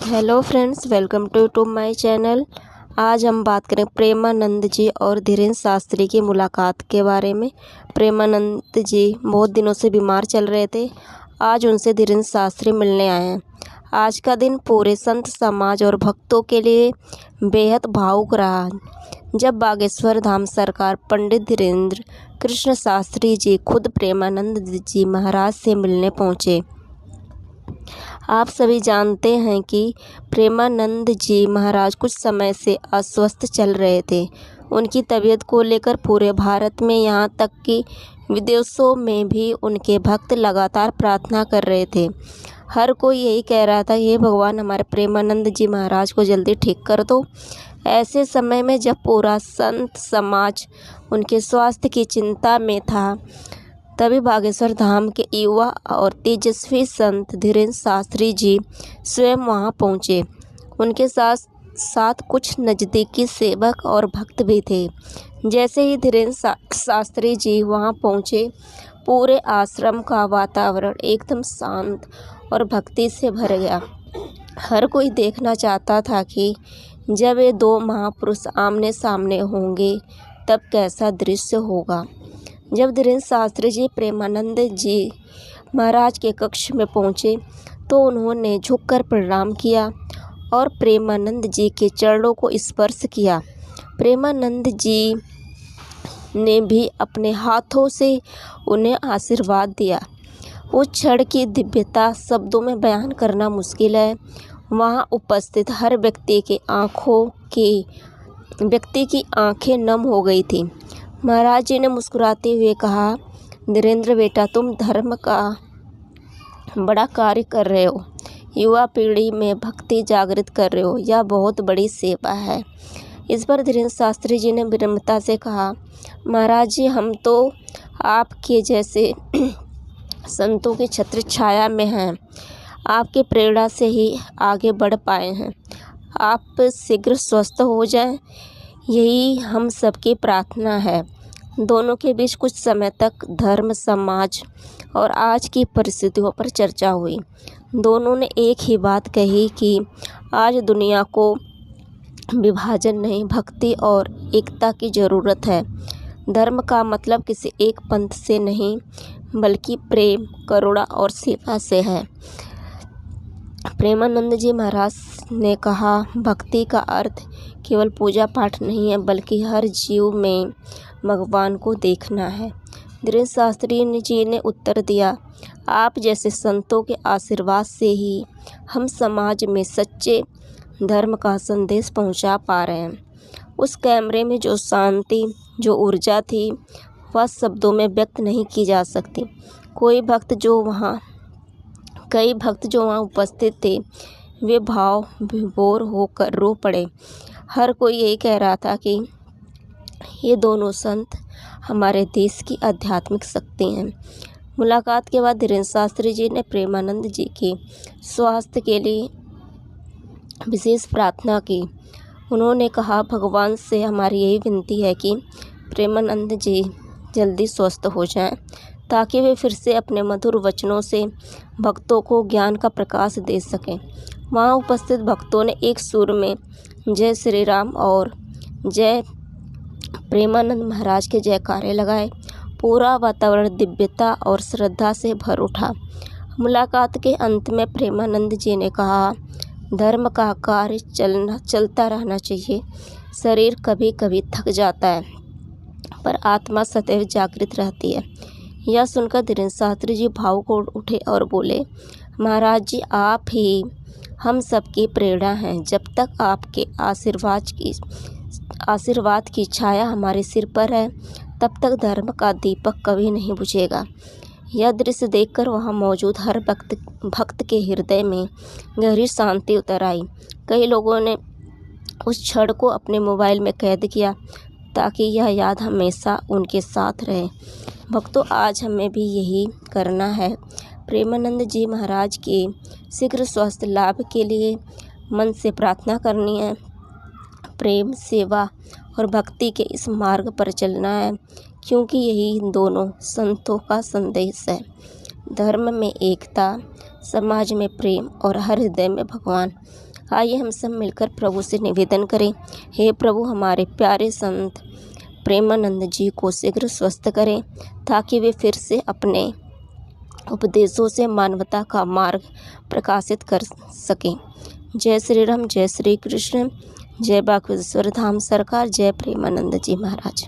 Hello friends, welcome to my channel. आज हम बात करें प्रेमानंद जी और धीरेन्द्र शास्त्री की मुलाकात के बारे में। प्रेमानंद जी बहुत दिनों से बीमार चल रहे थे। आज उनसे धीरेन्द्र शास्त्री मिलने आए हैं। आज का दिन पूरे संत समाज और भक्तों के लिए बेहद भावुक रहा, जब बागेश्वर धाम सरकार पंडित धीरेन्द्र कृष्ण शास्त्री जी खुद प्रेमानंद जी महाराज से मिलने पहुँचे। आप सभी जानते हैं कि प्रेमानंद जी महाराज कुछ समय से अस्वस्थ चल रहे थे। उनकी तबीयत को लेकर पूरे भारत में, यहाँ तक कि विदेशों में भी उनके भक्त लगातार प्रार्थना कर रहे थे। हर कोई यही कह रहा था, हे भगवान, हमारे प्रेमानंद जी महाराज को जल्दी ठीक कर दो। ऐसे समय में जब पूरा संत समाज उनके स्वास्थ्य की चिंता में था, तभी बागेश्वर धाम के युवा और तेजस्वी संत धीरेन्द्र शास्त्री जी स्वयं वहां पहुंचे। उनके साथ कुछ नज़दीकी सेवक और भक्त भी थे। जैसे ही धीरेन्द्र शास्त्री जी वहां पहुंचे, पूरे आश्रम का वातावरण एकदम शांत और भक्ति से भर गया। हर कोई देखना चाहता था कि जब ये दो महापुरुष आमने सामने होंगे तब कैसा दृश्य होगा। जब धीरेन्द्र शास्त्री जी प्रेमानंद जी महाराज के कक्ष में पहुँचे तो उन्होंने झुककर प्रणाम किया और प्रेमानंद जी के चरणों को स्पर्श किया। प्रेमानंद जी ने भी अपने हाथों से उन्हें आशीर्वाद दिया। उस क्षण की दिव्यता शब्दों में बयान करना मुश्किल है। वहाँ उपस्थित हर व्यक्ति की आंखें नम हो गई थी। महाराज जी ने मुस्कुराते हुए कहा, धीरेन्द्र बेटा, तुम धर्म का बड़ा कार्य कर रहे हो, युवा पीढ़ी में भक्ति जागृत कर रहे हो, यह बहुत बड़ी सेवा है। इस पर धीरेन्द्र शास्त्री जी ने विनम्रता से कहा, महाराज जी, हम तो आपके जैसे संतों की छत्र छाया में हैं। आपके प्रेरणा से ही आगे बढ़ पाए हैं। आप शीघ्र स्वस्थ हो जाएं, यही हम सबकी प्रार्थना है। दोनों के बीच कुछ समय तक धर्म, समाज और आज की परिस्थितियों पर चर्चा हुई। दोनों ने एक ही बात कही कि आज दुनिया को विभाजन नहीं, भक्ति और एकता की ज़रूरत है। धर्म का मतलब किसी एक पंथ से नहीं, बल्कि प्रेम, करुणा और सेवा से है। प्रेमानंद जी महाराज ने कहा, भक्ति का अर्थ केवल पूजा पाठ नहीं है, बल्कि हर जीव में भगवान को देखना है। धीरेन्द्र शास्त्री जी ने उत्तर दिया, आप जैसे संतों के आशीर्वाद से ही हम समाज में सच्चे धर्म का संदेश पहुंचा पा रहे हैं। उस कमरे में जो शांति, जो ऊर्जा थी, वह शब्दों में व्यक्त नहीं की जा सकती। कई भक्त जो वहाँ उपस्थित थे, वे भाव विभोर होकर रो पड़े। हर कोई यही कह रहा था कि ये दोनों संत हमारे देश की आध्यात्मिक शक्ति हैं। मुलाकात के बाद धीरेन्द्र शास्त्री जी ने प्रेमानंद जी के स्वास्थ्य के लिए विशेष प्रार्थना की। उन्होंने कहा, भगवान से हमारी यही विनती है कि प्रेमानंद जी जल्दी स्वस्थ हो जाएं, ताकि वे फिर से अपने मधुर वचनों से भक्तों को ज्ञान का प्रकाश दे सकें। वहाँ उपस्थित भक्तों ने एक सुर में जय श्री राम और जय प्रेमानंद महाराज के जयकारे लगाए। पूरा वातावरण दिव्यता और श्रद्धा से भर उठा। मुलाकात के अंत में प्रेमानंद जी ने कहा, धर्म का कार्य चलता रहना चाहिए। शरीर कभी कभी थक जाता है, पर आत्मा सदैव जागृत रहती है। यह सुनकर धीरेन्द्र शास्त्री जी भावुक हो उठे और बोले, महाराज जी, आप ही हम सबकी प्रेरणा हैं। जब तक आपके आशीर्वाद की छाया हमारे सिर पर है, तब तक धर्म का दीपक कभी नहीं बुझेगा। यह दृश्य देखकर वहाँ मौजूद हर भक्त के हृदय में गहरी शांति उतर आई। कई लोगों ने उस क्षण को अपने मोबाइल में कैद किया, ताकि यह याद हमेशा उनके साथ रहे। भक्तों, आज हमें भी यही करना है। प्रेमानंद जी महाराज के शीघ्र स्वास्थ्य लाभ के लिए मन से प्रार्थना करनी है। प्रेम, सेवा और भक्ति के इस मार्ग पर चलना है, क्योंकि यही दोनों संतों का संदेश है। धर्म में एकता, समाज में प्रेम और हर हृदय में भगवान। आइए हम सब मिलकर प्रभु से निवेदन करें, हे प्रभु हमारे प्यारे संत प्रेमानंद जी को शीघ्र स्वस्थ करें, ताकि वे फिर से अपने उपदेशों से मानवता का मार्ग प्रकाशित कर सकें। जय श्री राम, जय श्री कृष्ण, जय बागेश्वर धाम सरकार, जय प्रेमानंद जी महाराज।